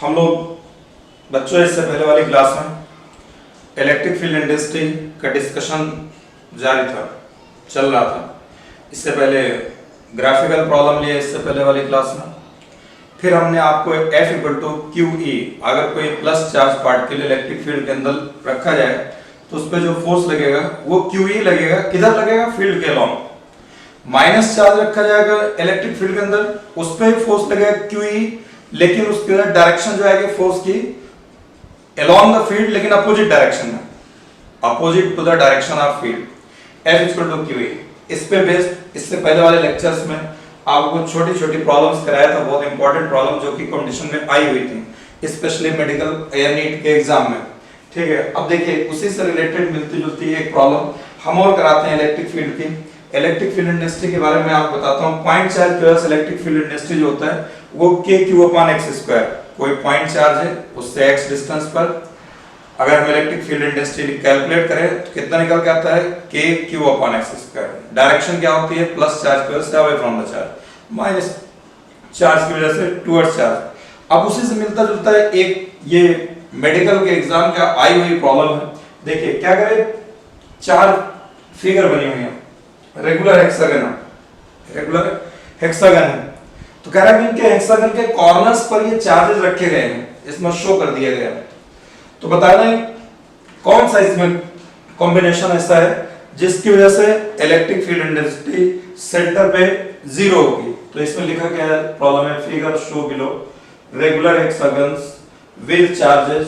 हम लोग बच्चों इससे पहले वाली क्लास में इलेक्ट्रिक फील्ड इंडस्ट्री का डिस्कशन जारी था, चल रहा था। इससे पहले ग्राफिकल प्रॉब्लम लिया इससे पहले वाली क्लास में। फिर हमने आपको F equal to q E, अगर कोई plus charge particle electric field के अंदर रखा जाए तो उस पर जो फोर्स लगेगा वो क्यू ई लगेगा। किधर लगेगा? फील्ड के अलॉन्ग। माइनस चार्ज रखा जाएगा इलेक्ट्रिक फील्ड के अंदर, उस पर फोर्स लगेगा क्यू ई, लेकिन उसके डायरेक्शन जो आएगी फोर्स की along द फील्ड, लेकिन अपोजिट डायरेक्शन में, opposite to the direction of field. F equal to q E. इस पे बेस्ड इससे पहले वाले लेक्चर्स में आपको छोटी छोटी प्रॉब्लम्स कराया था, बहुत इंपॉर्टेंट प्रॉब्लम जो कि कंडीशन में आई हुई थी, स्पेशली मेडिकल या नीट के एग्जाम में। ठीक है, अब देखिए उसी से रिलेटेड मिलती जुलती एक प्रॉब्लम हम और कराते हैं इलेक्ट्रिक फील्ड की। इलेक्ट्रिक फील्ड इंडस्ट्री के बारे में आपको बताता हूं। पॉइंट चार्ज की वजह से इलेक्ट्रिक फील्ड इंडस्ट्री जो होता है वो k/x²। कोई पॉइंट चार्ज है, उससे x डिस्टेंस पर अगर हम इलेक्ट्रिक फील्ड इंडस्ट्री कैलकुलेट करें तो कितना निकल के आता है? k/x²। डायरेक्शन क्या होती है? प्लस चार्ज की वजह से away from the charge, minus charge की वजह से टुवर्ड्स चार्ज। अब उसी से मिलता जुलता है एक ये मेडिकल के एग्जाम का आई हुई प्रॉब्लम है। देखिए क्या करें, चार फिगर बनी हुई है, रेगुलर हेक्सागन है। तो कह रहा है कि इनके हेक्सागन के कॉर्नर्स पर ये चार्जेस रखे गए हैं, इसमें शो कर दिया गया है। तो बताना है कौन सा इसमें कॉम्बिनेशन ऐसा है जिसकी वजह से इलेक्ट्रिक फील्ड इंडस्ट्री सेंटर पे जीरो होगी। तो इसमें लिखा गया है प्रॉब्लम में, figure show below regular hexagons with charges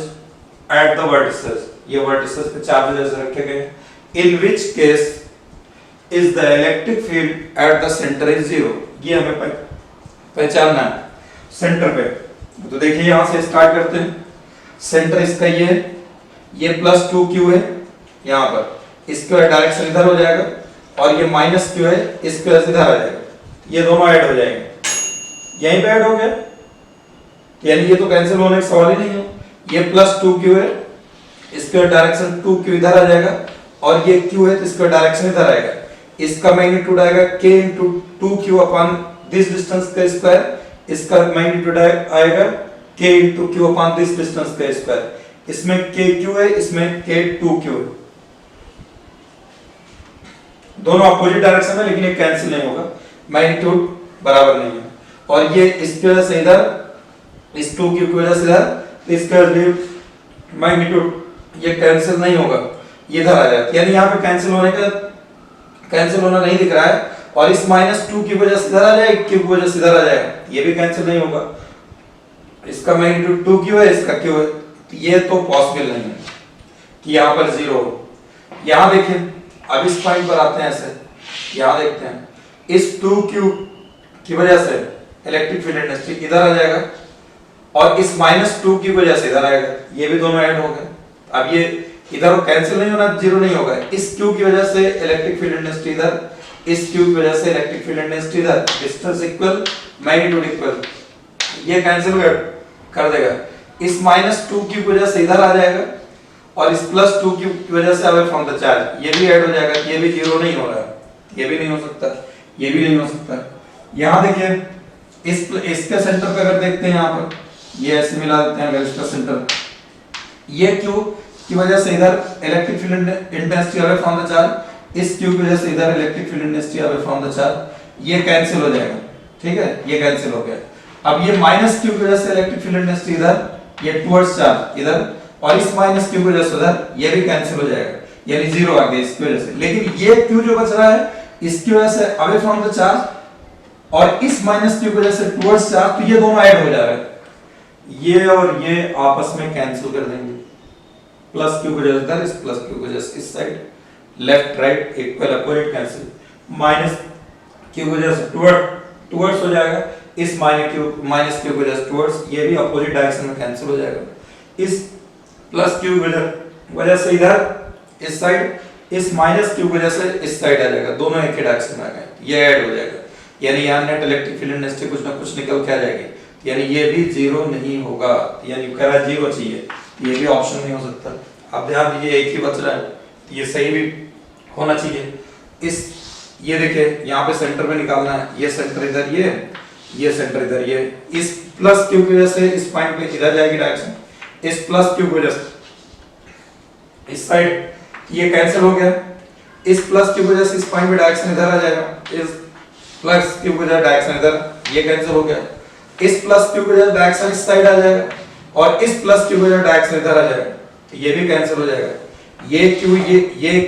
at the vertices. ये वर्टिसेस पे चार्जेस ऐसे रखे गए, in which case is the electric field at the center is zero. ये हमें पहचानना है सेंटर पे। तो देखिए यहां से स्टार्ट करते हैं। सेंटर इसका ये +2q है यहां पर, इसके डायरेक्शन इधर हो जाएगा, और ये -q है, इसके वजह से इधर आ जाएगा। ये दोनों ऐड हो जाएंगे, यहीं पे ऐड हो गया, यानी ये तो कैंसिल होने का सवाल ही नहीं है। ये +2q है, इसका डायरेक्शन 2q इधर आ जाएगा, और ये q है तो इसका डायरेक्शन इधर आएगा। इसका मैग्नीट्यूड आएगा k × 2q upon this distance का स्क्वायर, इसका मैग्नीट्यूड आएगा k × q upon this distance का स्क्वायर। इसमें kq है, इसमें k2q है, दोनों अपोजिट डायरेक्शन में, लेकिन ये कैंसिल नहीं होगा, मैग्नीट्यूड बराबर नहीं है। और ये इसकी वजह से इधर, इस 2q की वजह से इधर, तो इसका मैग्नीट्यूड ये कैंसिल नहीं होगा, ये इधर आ जाएगा। यानी यहाँ पे कैंसिल होना नहीं दिख रहा है, और इस -2 की वजह से इधर आ जाएगा, q की वजह से इधर आ जाएगा, ये भी कैंसिल नहीं होगा। इसका मैग्नीट्यूड 2q है, इसका q है, तो ये तो पॉसिबल नहीं है कि यहाँ पर जीरो हो। यहाँ देखिए, अब इस पॉइंट पर आते हैं ऐसे, यहाँ देखते हैं, इस 2q की वजह से इलेक्ट्रिक फील्ड इंडस्ट्री इधर आ जाएगा, और इस -2 की वजह से इधर आएगा, ये भी दोनों ऐड हो गए। अब ये इधर कैंसिल नहीं होना, जीरो नहीं होगा। इस q की वजह से इलेक्ट्रिक फील्ड इंडस्ट्री इधर, इस q की वजह से इलेक्ट्रिक फील्ड इंडस्ट्री इधर, डिस्टेंस इक्वल, मैग्नीट्यूड इक्वल, ये कैंसिल कर देगा। इस -2 की वजह से इधर आ जाएगा, और इस +2 की वजह से अवे फ्रॉम द चार्ज, ये भी ऐड हो जाएगा, ये भी जीरो नहीं हो रहा है, ये भी नहीं हो सकता, ये भी नहीं हो सकता। यहाँ देखिए इसके सेंटर पे अगर देखते हैं, यहाँ पर ये ऐसे मिला देते हैं, अगर इसका सेंटर, ये q की वजह से इधर electric field industry away from the charge, इस q की वजह से इधर electric field industry away from the charge, ये कैंसिल हो जाएगा। ठीक है, ये कैंसिल हो गया। अब ये -q की वजह से इलेक्ट्रिक फील्ड इंडस्ट्री इधर, ये टुवर्ड्स चार्ज इधर, और इस -q की वजह से उधर, ये भी कैंसिल हो जाएगा, यानी जीरो आ गया इसकी वजह से। लेकिन ये q जो बच रहा है, इसकी वजह से अवे फ्रॉम द चार्ज, और इस -q की वजह से टुवर्ड्स चार्ज, तो ये दोनों ऐड हो जा रहे हैं, ये और ये आपस में कैंसिल कर देंगे। +q की वजह से इधर, इस +q की वजह से इस side, left right equal opposite cancel, -q की वजह से टुवर्ड्स हो जाएगा, इस -q की वजह से टुवर्ड्स, ये भी अपोजिट डायरेक्शन में कैंसिल हो जाएगा। इस +q की वजह से इधर इस साइड, इस -q की वजह से इस साइड आ जाएगा, दोनों एक ही डायरेक्शन में आ गए, ये ऐड हो जाएगा। यानी यहाँ नेट इलेक्ट्रिक फील्ड इंडस्ट्री कुछ ना कुछ निकल के आ जाएगी, यानी ये भी जीरो नहीं होगा, यानी कह रहा है जीरो चाहिए, ये भी ऑप्शन नहीं हो सकता। अब ध्यान दीजिए, एक ही बच रहा है, ये सही भी होना चाहिए। इस ये देखिए यहाँ पे सेंटर पे निकालना है, ये सेंटर इधर, ये सेंटर इधर, ये इस प्लस क्यू की वजह से इस पॉइंट पे इधर जाएगी डायरेक्शन, इस प्लस क्यू की वजह से इस साइड ये कैंसिल हो गया, इस प्लस क्यू की वजह से इस पॉइंट पे डायरेक्शन इधर आ जाएगा, इस प्लस क्यू की वजह से डायरेक्शन इधर, ये कैंसिल हो गया, इस प्लस क्यू की वजह से डायरेक्शन इस साइड आ जाएगा और इस प्लस क्यू की वजह से डायरेक्शन इधर आ जाएगा, तो ये भी कैंसिल हो जाएगा, ये क्यू की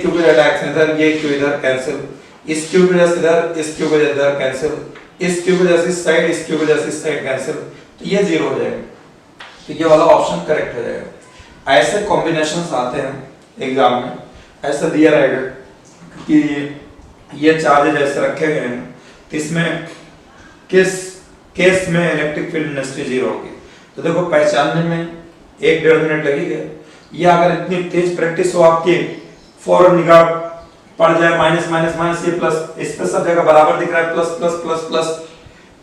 वजह से डायरेक्शन इधर, ये क्यू इधर कैंसिल, इस क्यू की वजह से इधर, इस क्यू की वजह से इधर कैंसिल, इस क्यू की वजह से इस साइड, इस क्यू की वजह से इस साइड कैंसिल, तो ये जीरो हो जाएगा, तो ये वाला ऑप्शन करेक्ट हो जाएगा। ऐसे कॉम्बिनेशंस आते हैं एग्जाम में, ऐसा दिया रहेगा कि ये चार्जेज ऐसे रखे गए हैं, तो इसमें किस केस में इलेक्ट्रिक फील्ड इंडस्ट्री जीरो होगी, तो देखो पहचानने में 1-1.5 मिनट लगेगा, या अगर इतनी तेज प्रैक्टिस हो आपकी, फौरन निगाह पड़ जाए माइनस माइनस माइनस ये प्लस, इस पे सब जगह बराबर दिख रहा है, plus plus plus plus,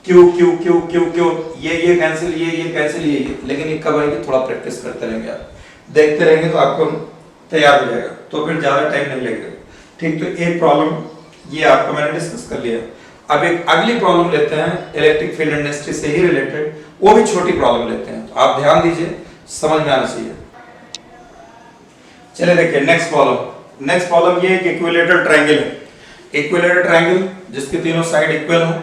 Q Q Q Q Q, ये कैंसिल, ये कैंसिल, ये, लेकिन ये कब आएगी, थोड़ा प्रैक्टिस करते रहेंगे, आप देखते रहेंगे तो आपको तैयार हो जाएगा, तो फिर ज्यादा टाइम नहीं लगेगा। ठीक, तो एक प्रॉब्लम ये आपको मैंने डिस्कस कर लिया। अब एक अगली प्रॉब्लम लेते हैं इलेक्ट्रिक फील्ड इंडस्ट्री से ही रिलेटेड, वो भी छोटी प्रॉब्लम लेते हैं, तो आप ध्यान दीजिए, समझ में आना चाहिए। चलिए देखिए नेक्स्ट प्रॉब्लम ये एक इक्विलेटरल ट्रायंगल है। इक्विलेटरल ट्रायंगल जिसके तीनों साइड इक्वल हो,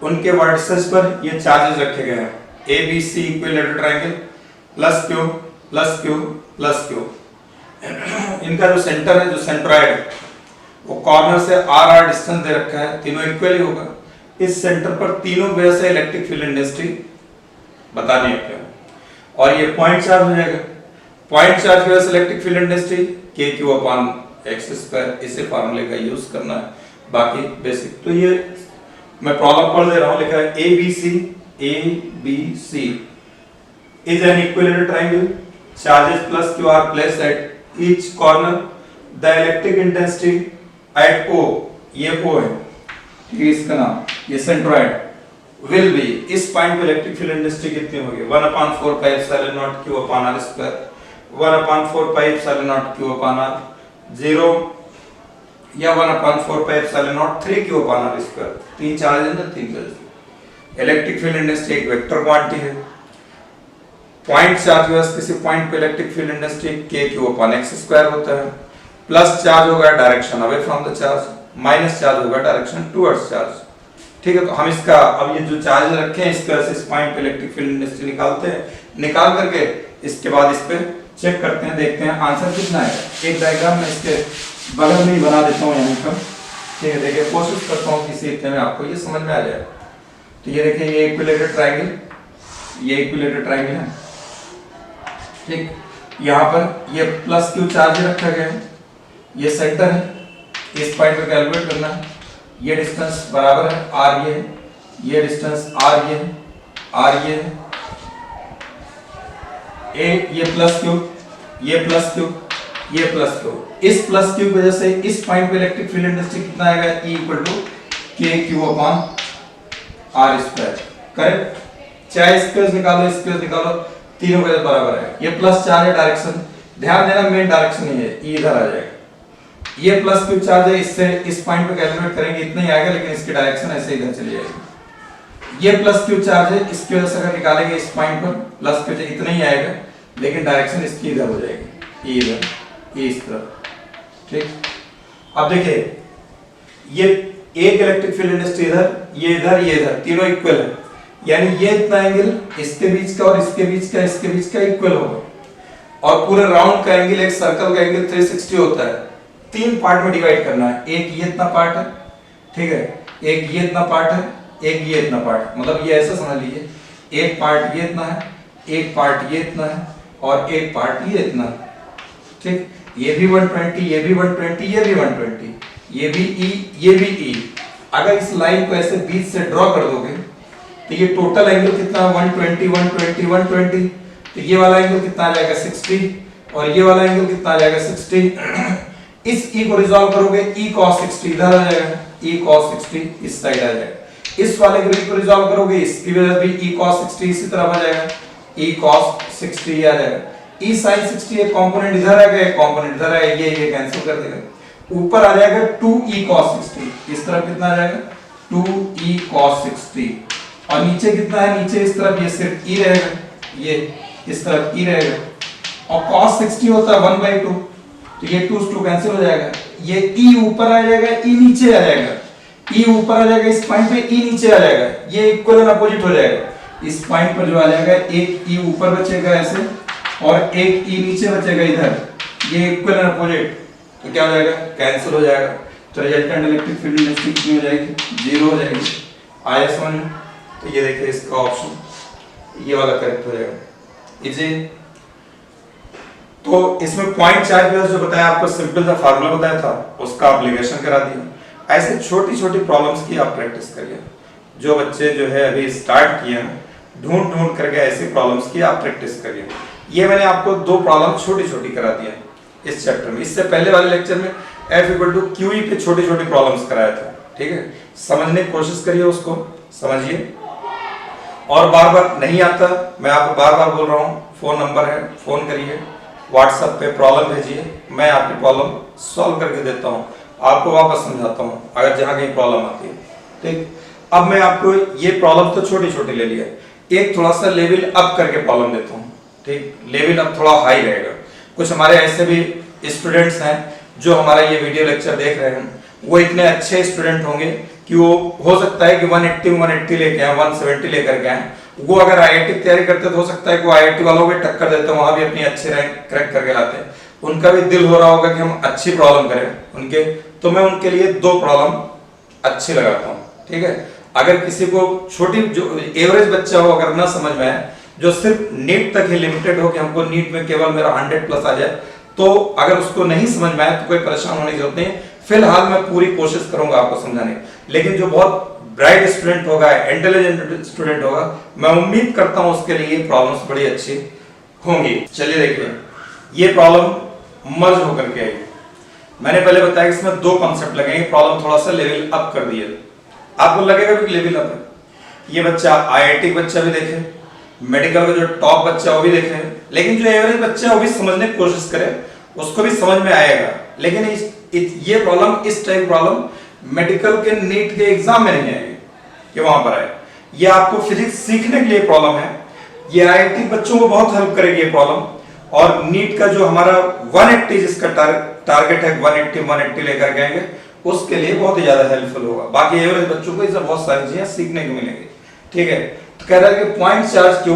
उनके वर्टिसेस पर ये चार्जेस रखे गए हैं, A B C equilateral triangle, plus q plus q plus q. इनका जो सेंटर है, जो सेंट्रॉइड है, वो कॉर्नर से आर आर डिस्टेंस दे रखा है, तीनों इक्वल ही होगा। इस सेंटर पर तीनों वजह से इलेक्ट्रिक फील्ड इंडस्ट्री बतानी है, और ये पॉइंट चार्ज हो जाएगा। पॉइंट चार्ज की वजह से इलेक्ट्रिक फील्ड इंडस्ट्री के क्यू अपॉन एक्स स्क्वायर, इसे फार्मूले का यूज करना है, बाकी बेसिक। तो ये मैं प्रॉब्लम पढ़ दे रहा हूं, लिखा है A B C is an equilateral triangle, charges plus q are placed at each corner, the electric intensity at O, ये ओ है, ठीक है इसका नाम, ये सेंट्रॉइड विल बी, इस पॉइंट पे इलेक्ट्रिक फील्ड इंडस्ट्री कितनी होगी, 1/4 pi epsilon naught q upon r square, 1/4 pi epsilon naught q upon r 0, या 1/4 pi epsilon naught 3q upon r square. तीन चार्ज है ना, तीन चार्ज। इलेक्ट्रिक फील्ड इंडस्ट्री एक वेक्टर क्वांटिटी है, पॉइंट चार्ज वैसे किसी पॉइंट पे electric field industry kq upon x square होता है, प्लस चार्ज होगा direction away from the charge, minus charge होगा डायरेक्शन टुवर्ड्स चार्ज। ठीक है, तो हम इसका अब ये जो चार्ज रखे हैं इसके वजह से इस पॉइंट पे इलेक्ट्रिक फील्ड इंडस्ट्री निकालते हैं, निकाल करके इसके बाद इस पे चेक करते हैं, देखते हैं आंसर कितना है। एक डायग्राम में इसके बगल में ही बना देता हूँ यहाँ पर, ठीक है, देखिए कोशिश करता हूँ किसी इतने में आपको ये समझ में आ जाए। तो ये देखिए ये इक्विलेटरल ट्रायंगल, ये इक्विलेटरल ट्रायंगल है, ठीक, यहाँ पर ये प्लस क्यू चार्ज रखा गया है, ये सेंटर है, इस पॉइंट पे कैलकुलेट करना है, ये डिस्टेंस बराबर है आर, ये डिस्टेंस आर, ये है ए, ये प्लस क्यू, ये प्लस क्यू, ये प्लस क्यू। इस प्लस क्यू की वजह से इस पॉइंट पे इलेक्ट्रिक फील्ड इंडस्ट्री कितना आएगा, E equal to k q upon r square, correct. चाहे स्क्वायर निकालो, स्क्वायर निकालो, तीनों का बराबर है। ये प्लस चार्ज है, डायरेक्शन ध्यान देना मेन डायरेक्शन नहीं है, E इधर आ जाएगा। ये प्लस क्यू चार्ज है, इससे इस पॉइंट पे कैलकुलेट करेंगे इतना ही आएगा, लेकिन इसकी डायरेक्शन ऐसे इधर चली जाएगी। ये प्लस क्यू चार्ज है, इसकी वजह से अगर निकालेंगे इस पॉइंट पर प्लस क्यू इतना ही आएगा, लेकिन डायरेक्शन इसकी इधर हो जाएगी, E इधर, E इस तरफ, ठीक। अब देखिए ये एक इलेक्ट्रिक फील्ड इंडस्ट्री इधर, ये इधर, ये इधर, तीनों इक्वल है, यानी ये इतना एंगल इसके बीच का और इसके बीच का इक्वल होगा, और पूरे राउंड का एंगल, एक सर्कल का एंगल 360 होता है। तीन पार्ट में डिवाइड करना है, एक ये इतना पार्ट है, ठीक है, एक ये इतना पार्ट है, एक ये इतना पार्ट, मतलब ये ऐसा समझ लीजिए, एक पार्ट ये इतना है, एक पार्ट ये इतना है, और एक पार्ट ये इतना है, ठीक। ये भी 120, ये भी 120, ये भी 120, ये भी E, ये भी E। अगर इस लाइन को ऐसे बीच से ड्रॉ कर दोगे तो ये टोटल एंगल कितना, 120 120 120, तो ये वाला एंगल कितना आ जाएगा 60, और ये वाला एंगल कितना आ जाएगा 60। इस E को रिजॉल्व करोगे, E cos 60 इधर आ जाएगा, E cos 60 इस साइड आ जाएगा। इस वाले को रिजॉल्व करोगे, इसकी वजह भी E cos 60 इसी तरफ आ जाएगा, E cos 60 आ जाएगा। E sin 60 एक कंपोनेंट इधर आ गया, एक कंपोनेंट इधर आ गया, ये कैंसिल कर देगा, ऊपर आ जाएगा 2E cos 60, इस तरफ कितना आ जाएगा 2E cos 60, और नीचे कितना है, नीचे इस तरफ ये सिर्फ ई रहेगा, ये इस तरफ ई रहेगा, और cos 60 होता है 1/2, तो ये 2 कैंसिल हो जाएगा, ये ई ऊपर आ जाएगा, ई नीचे आ जाएगा, ई ऊपर आ जाएगा इस पॉइंट पे, ई नीचे आ जाएगा, ये इक्वल एंड अपोजिट हो जाएगा। इस पॉइंट पर जो आ जाएगा, एक ई ऊपर बचेगा ऐसे और एक ई नीचे बचेगा इधर, ये इक्वल एंड अपोजिट, तो क्या हो जाएगा, कैंसिल हो जाएगा। तो रिजल्टेंट इलेक्ट्रिक फील्ड इंटेंसिटी कितनी हो जाएगी, 0 हो जाएगी। आया समझ में? तो ये देखिए इसका ऑप्शन ये वाला करेक्ट हो जाएगा। इजी। तो इसमें पॉइंट चार्ज जो बताया आपको, सिंपल सा फार्मूला बताया था, उसका एप्लीकेशन करा दिया। ऐसे छोटी छोटी प्रॉब्लम्स की आप प्रैक्टिस करिए। जो बच्चे जो है अभी स्टार्ट किए हैं, ढूंढ ढूंढ करके ऐसी प्रॉब्लम्स की आप प्रैक्टिस करिए। ये मैंने आपको 2 प्रॉब्लम छोटी छोटी करा दिया इस चैप्टर में। इससे पहले वाले लेक्चर में F = QE पे छोटी छोटी प्रॉब्लम्स कराया था। ठीक है, समझने की कोशिश करिए, उसको समझिए। और बार बार नहीं आता, मैं आपको बार बार बोल रहा हूँ, फोन नंबर है, फोन करिए, व्हाट्सएप पे प्रॉब्लम भेजिए, मैं आपकी प्रॉब्लम सॉल्व करके देता हूँ, आपको वापस समझाता हूँ अगर जहाँ कहीं प्रॉब्लम आती है। ठीक, अब मैं आपको ये प्रॉब्लम तो छोटी छोटी ले लिया, एक थोड़ा सा लेवल अप करके प्रॉब्लम देता हूँ। ठीक, लेवल अब थोड़ा हाई रहेगा। कुछ हमारे ऐसे भी स्टूडेंट्स हैं जो हमारा ये वीडियो लेक्चर देख रहे हैं, वो इतने अच्छे स्टूडेंट होंगे कि वो हो सकता है कि 180 लेके आए, 170 लेकर के आए। वो अगर आईआईटी की तैयारी करते तो हो सकता है कि वो आईआईटी वालों को टक्कर देते, वहां भी अपनी अच्छे रैंक क्रैक करके लाते हैं। उनका भी दिल हो रहा होगा कि हम अच्छी प्रॉब्लम करें उनके, तो मैं उनके लिए 2 प्रॉब्लम अच्छी लगाता हूँ। ठीक है, अगर किसी को छोटी जो एवरेज बच्चा हो, अगर ना समझ में आए, जो सिर्फ नीट तक ही लिमिटेड हो कि हमको नीट में केवल मेरा 100+ आ जाए, तो अगर उसको नहीं समझ में आए तो कोई परेशान होने की जरूरत नहीं। फिलहाल मैं पूरी कोशिश करूंगा आपको समझाने की, लेकिन जो बहुत ब्राइट स्टूडेंट होगा, इंटेलिजेंट स्टूडेंट होगा, मैं उम्मीद करता हूं उसके लिए प्रॉब्लम्स बड़ी अच्छी होंगी। चलिए देखिए, ये प्रॉब्लम मर्ज होकर के आएगी। मैंने पहले बताया कि इसमें 2 कॉन्सेप्ट लगेंगे, प्रॉब्लम थोड़ा सा लेवल अप कर दिया, आपको लगेगा कि लेवल अप है। ये बच्चा आईआईटी बच्चा भी देखे, मेडिकल का जो टॉप बच्चा वो भी देखे, लेकिन जो एवरेज बच्चा है वो भी समझने की कोशिश करे, उसको भी समझ में आएगा। लेकिन ये प्रॉब्लम, इस टाइप प्रॉब्लम मेडिकल के नीट के एग्जाम में नहीं आएगी कि वहां पर आए। ये आपको फिजिक्स सीखने के लिए प्रॉब्लम है, ये आईआईटी बच्चों को बहुत हेल्प करेगी ये प्रॉब्लम। और नीट का जो हमारा 180 जिसका टारगेट है, 180 लेकर के आएंगे, उसके लिए बहुत ही ज्यादा हेल्पफुल होगा। बाकी एवरेज बच्चों को इससे बहुत सारी चीजें सीखने को मिलेंगी। ठीक है, तो कह रहा है कि पॉइंट चार्ज क्यू,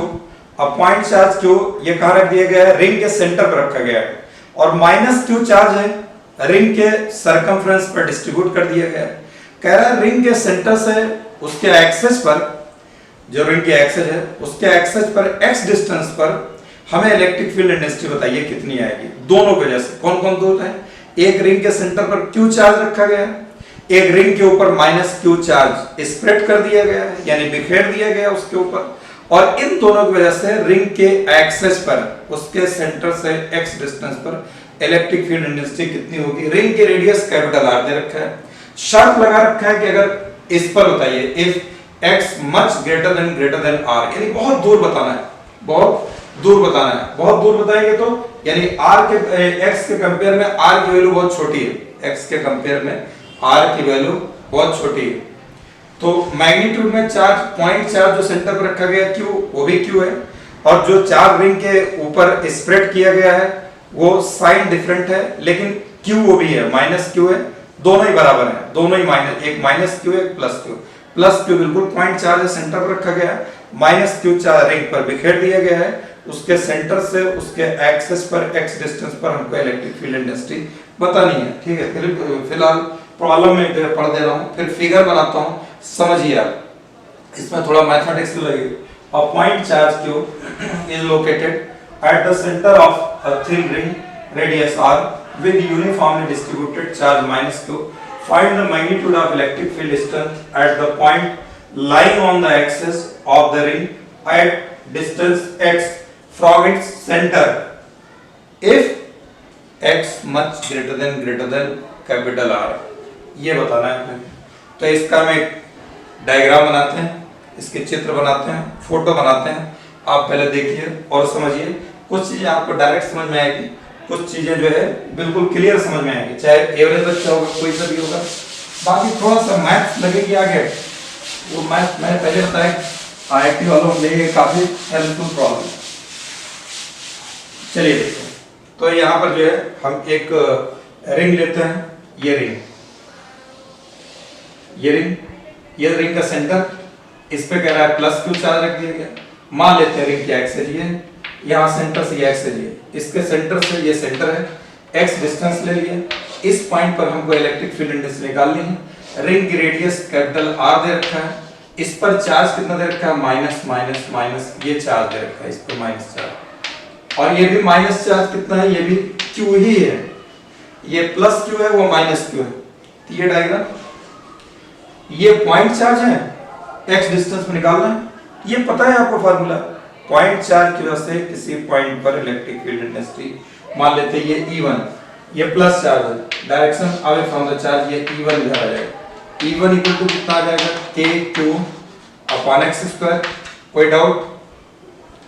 अब पॉइंट चार्ज क्यू ये कहां रख दिया गया है, रिंग के सेंटर पर रखा गया है, और माइनस क्यू चार्ज है रिंग के सरकमफ्रेंस पर डिस्ट्रीब्यूट कर दिया गया है। कह रहा है रिंग के सेंटर से उसके एक्सेस पर, जो रिंग की एक्सेस है उसके एक्सेस पर x डिस्टेंस पर हमें इलेक्ट्रिक फील्ड इंटेंसिटी बताइए कितनी आएगी। दोनों की वजह से कौन कौन दो होता है, एक रिंग के सेंटर पर q चार्ज रखा गया है, एक रिंग के ऊपर माइनस q चार्ज स्प्रेड कर दिया गया है, यानी बिखेर दिया गया उसके ऊपर, और इन दोनों की वजह से रिंग के एक्सेस पर, उसके सेंटर से x डिस्टेंस पर इलेक्ट्रिक फील्ड इंटेंसिटी कितनी होगी। रिंग के रेडियस कैपिटल R दे रखा है, शर्त लगा रखा है कि अगर इस पर बताइए if x much greater than R, यानी बहुत दूर बताना है, बहुत दूर बताना है। बहुत दूर बताएंगे तो यानी R के x के कंपेयर में R की वैल्यू बहुत छोटी है, x के कंपेयर में R की वैल्यू बहुत छोटी है, तो मैग्नीट्यूड में चार्ज, पॉइंट चार्ज जो सेंटर पर रखा गया Q, वो भी Q है, और जो चार्ज रिंग के ऊपर स्प्रेड किया गया है वो साइन डिफरेंट है, लेकिन Q वो भी है, माइनस Q है, दोनों ही बराबर है, दोनों ही माइनस, एक माइनस Q एक प्लस Q। प्लस Q बिल्कुल पॉइंट चार्ज सेंटर पर रखा गया है, माइनस Q चार्ज रिंग पर बिखेर दिया गया है, उसके सेंटर से उसके एक्सेस पर x डिस्टेंस पर हमको इलेक्ट्रिक फील्ड इंटेंसिटी बतानी है। ठीक है, फिलहाल प्रॉब्लम में पढ़ दे रहा हूँ, फिर फिगर बनाता हूँ, समझिए आप, इसमें थोड़ा मैथमेटिक्स लगेगी। A point charge Q is located at the center of a thin ring radius R with uniformly distributed charge minus Q. Find the magnitude of electric field strength at the point lying on the axis of the ring at distance x from its center if x much greater than capital R. ये बताना है हमें। तो इसका हम एक diagram बनाते हैं, इसके चित्र बनाते हैं, फोटो बनाते हैं। आप पहले देखिए और समझिए, कुछ चीजें आपको डायरेक्ट समझ में आएगी, कुछ चीजें जो है बिल्कुल क्लियर समझ में आएगी, चाहे एवरेज बच्चा होगा कोई सा भी होगा। बाकी थोड़ा सा मैथ्स लगेगी आगे, वो मैथ मैंने पहले बताया IIT वालों के लिए काफी हेल्पफुल प्रॉब्लम। चलिए देखते हैं। तो यहाँ पर जो है हम एक रिंग लेते हैं, ये रिंग का सेंटर, इस पे कह रहा है प्लस क्यू चार्ज रख दिया गया। मान लेते हैं रिंग की एक्सिस ये, यहाँ सेंटर से ये एक्सिस ये, इसके सेंटर से ये सेंटर है, x डिस्टेंस ले लिया। इस पॉइंट पर हमको इलेक्ट्रिक फील्ड इंटेंसिटी निकालनी है। रिंग की रेडियस कैपिटल R दे रखा है, इस पर चार्ज कितना दे रखा है, माइनस माइनस माइनस, ये चार्ज दे रखा है, इस पर माइनस चार्ज, और ये भी माइनस चार्ज कितना है, ये भी Q ही है, ये प्लस Q है, वो माइनस Q है। तो ये डायग्राम, ये पॉइंट चार्ज है, x डिस्टेंस में निकालना है, ये पता है आपको फार्मूला। पॉइंट चार्ज की वजह से किसी पॉइंट पर इलेक्ट्रिक फील्ड इंटेंसिटी, मान लेते हैं ये E1, ये प्लस चार्ज है, direction away from the charge, ये E1 इधर आ जाएगा। E1 इक्वल टू कितना आ जाएगा, KQ/x²। कोई डाउट?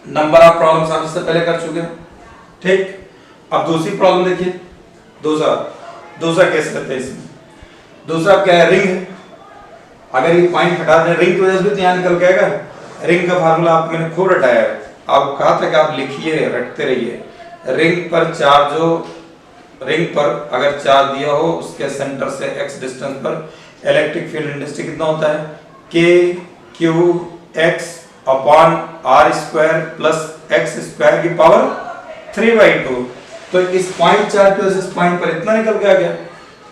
नंबर ऑफ प्रॉब्लम्स हम इससे पहले कर चुके हैं, ठीक। अब दूसरी प्रॉब्लम देखिए, दूसरा केस करते हैं। इसमें दूसरा क्या है, रिंग है। अगर ये पॉइंट हटा दें, रिंग की वजह से भी यहाँ निकल के आएगा। रिंग का फार्मूला आप मैंने खूब रटाया है, आपको कहा था कि आप लिखिए, रटते रहिए। रिंग पर अगर चार्ज दिया हो, उसके सेंटर से x डिस्टेंस पर इलेक्ट्रिक फील्ड इंटेंसिटी कितना होता है, KQX/R² + x² की पावर 3/2। तो इस पॉइंट चार्ज की वजह से इस पॉइंट पर इतना निकल के आ गया।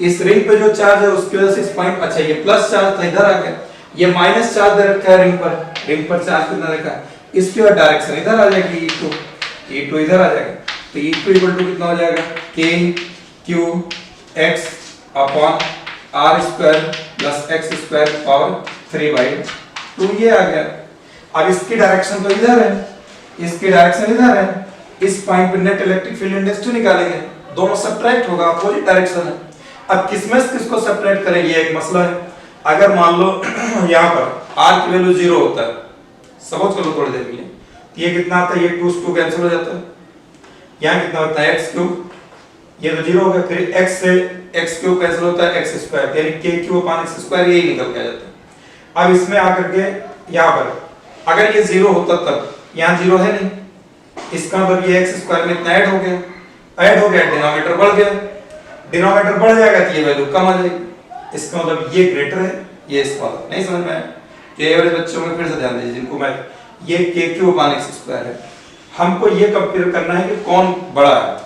इस रिंग पे जो चार्ज है उसकी वजह से इस पॉइंट, अच्छा ये प्लस चार्ज था, इधर आ गया। ये माइनस चार्ज दे रखा है रिंग पर चार्ज कितना रखा है, इसकी डायरेक्शन इधर आ जाएगी, E2 इधर आ जाएगा। तो E2 इक्वल टू कितना हो जाएगा, KQX/R² + x² की पावर 3/2, ये आ गया। अब इसकी डायरेक्शन तो इधर है, इसकी डायरेक्शन इधर है, इस पॉइंट पे नेट इलेक्ट्रिक फील्ड इंटेंसिटी निकालेंगे, दोनों सब्ट्रैक्ट होगा, अपोजिट डायरेक्शन है। अब किसमें से किसको सब्ट्रैक्ट करें, ये एक मसला है। अगर मान लो यहाँ पर R की वैल्यू 0 होता है, सपोज कर लो थोड़ी देर के लिए, ये कितना आता है, ये 2 से 2 कैंसिल हो जाता है, यहाँ कितना होता है x3, ये तो 0 हो गया, फिर x से x3 कैंसिल होता है, x², यानी KQ/x², यही निकल के आ जाता है। अब इसमें आकर के यहाँ पर अगर ये 0 होता तब, यहाँ 0 है नहीं, इसका मतलब ये x² में इतना ऐड हो गया, डिनोमिनेटर बढ़ गया, डिनोमिनेटर बढ़ जाएगा तो ये वैल्यू कम आ जाएगी। इसका मतलब ये ग्रेटर है, ये इसका नहीं समझ में आया। जो एवरेज बच्चों में फिर से ध्यान दीजिए, जिनको मैं, ये KQ/x² है, हमको ये कंपेयर करना है कि कौन बड़ा है।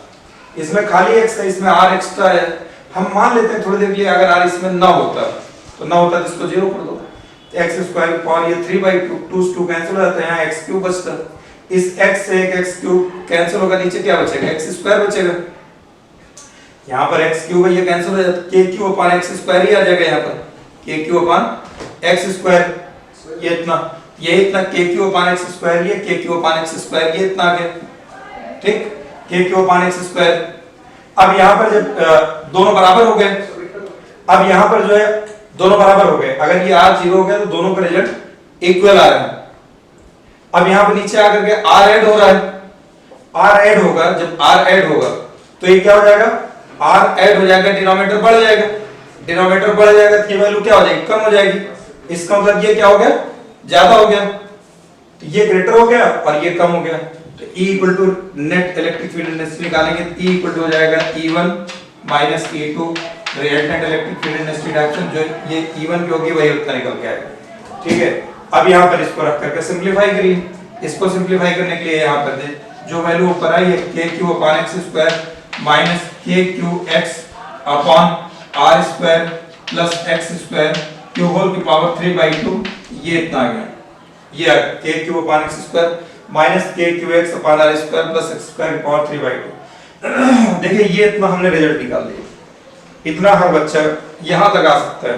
इसमें खाली x है, इसमें r एक्स्ट्रा है। हम मान लेते हैं थोड़ी देर के लिए, अगर r इसमें ना होता तो इसको 0 कर दो, x² की पावर ये 3/2, 2 से 2 कैंसिल हो जाता है, यहाँ x³ बचता है। इस x से एक x³ कैंसिल होगा, नीचे क्या बचेगा, x² बचेगा। यहाँ पर x³ है, ये कैंसिल हो जाता है, KQ/x² ही आ जाएगा यहाँ पर, KQ/x², ये इतना KQ/x², ये KQ/x², ये इतना आ गया, ठीक, KQ/x²। अब यहाँ पर जब दोनों बराबर हो गए, अब यहाँ पर जो है दोनों बराबर हो गए, अगर ये r 0 हो गया तो दोनों का रिजल्ट इक्वल आ रहा है। अब यहाँ पर नीचे आकर के r ऐड हो रहा है, r ऐड होगा, जब r ऐड होगा तो ये क्या हो जाएगा, r ऐड हो जाएगा, डिनोमिनेटर बढ़ जाएगा, तो ये वैल्यू क्या हो जाएगी, कम हो जाएगी। इसका मतलब ये क्या हो गया, ज्यादा हो गया, तो ये ग्रेटर हो गया और ये कम हो गया। तो E equal to net electric field intensity निकालेंगे, E इक्वल टू हो जाएगा E1 - E2, resultant electric field intensity direction, जो ये E1 की होगी वही उत्तर निकल के आएगा, ठीक है। अब यहाँ पर इसको रख करके सिंपलीफाई करिए। इसको सिंपलीफाई करने के लिए यहाँ पर दे जो वैल्यू ऊपर आई है, KQ/x² - KQX/R² + x² की होल की पावर 3/2, ये इतना आ गया, ये KQ/x² - KQX/R² + x² की पावर 3/2। देखिए ये इतना हमने रिजल्ट निकाल लिया, इतना हर बच्चा यहाँ तक आ सकता है।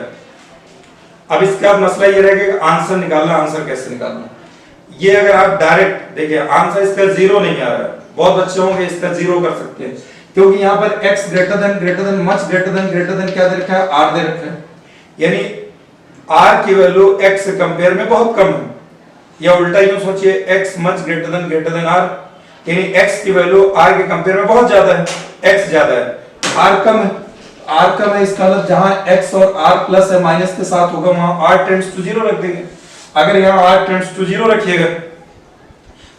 अब इसके बाद मसला ये रहेगा कि आंसर निकालना, आंसर कैसे निकालना। ये अगर आप डायरेक्ट देखिए, आंसर इसका 0 नहीं आ रहा है, बहुत बच्चे होंगे इसका 0 कर सकते हैं, क्योंकि यहाँ पर x greater than much greater than क्या दे रखा है, r दे रखा है, यानी r की वैल्यू x से कंपेयर में बहुत कम है, या उल्टा यूं सोचिए, x much greater than r, यानी x की वैल्यू r के कंपेयर में बहुत ज्यादा है, x ज्यादा है, r कम है, इसका मतलब जहां x और r प्लस है माइनस के साथ होगा, वहां r टेंड्स टू 0 रख देंगे। अगर यहाँ r टेंड्स टू 0 रखिएगा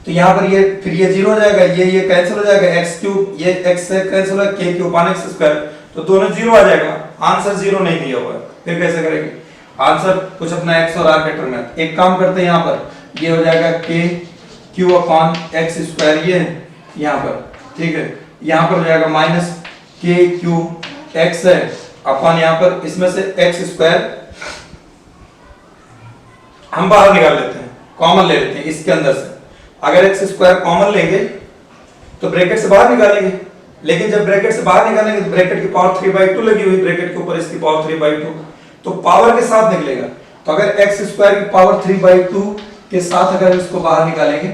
तो यहाँ पर ये फिर ये 0 हो जाएगा, ये कैंसिल हो जाएगा, x क्यूब ये x से कैंसिल होगा, k cube upon x square, तो दोनों 0 आ जाएगा। आंसर 0 नहीं दिया हुआ है, फिर कैसे करेंगे आंसर कुछ अपना x और r के टर्म में। एक काम करते हैं, यहाँ पर ये हो जाएगा k cube upon x square, ये यहाँ पर ठीक है, यहाँ पर हो जाएगा माइनस k क्यूब x है अपान यहाँ पर इसमें से x स्क्वायर हम बाहर निकाल लेते हैं, कॉमन ले लेते हैं इसके अंदर से। अगर x स्क्वायर कॉमन लेंगे तो ब्रैकेट से बाहर निकालेंगे, लेकिन जब ब्रैकेट से बाहर निकालेंगे तो ब्रैकेट की पावर 3/2 लगी हुई ब्रैकेट के ऊपर, इसकी पावर 3/2 तो पावर के साथ निकलेगा। तो अगर x स्क्वायर की पावर 3/2 के साथ अगर इसको बाहर निकालेंगे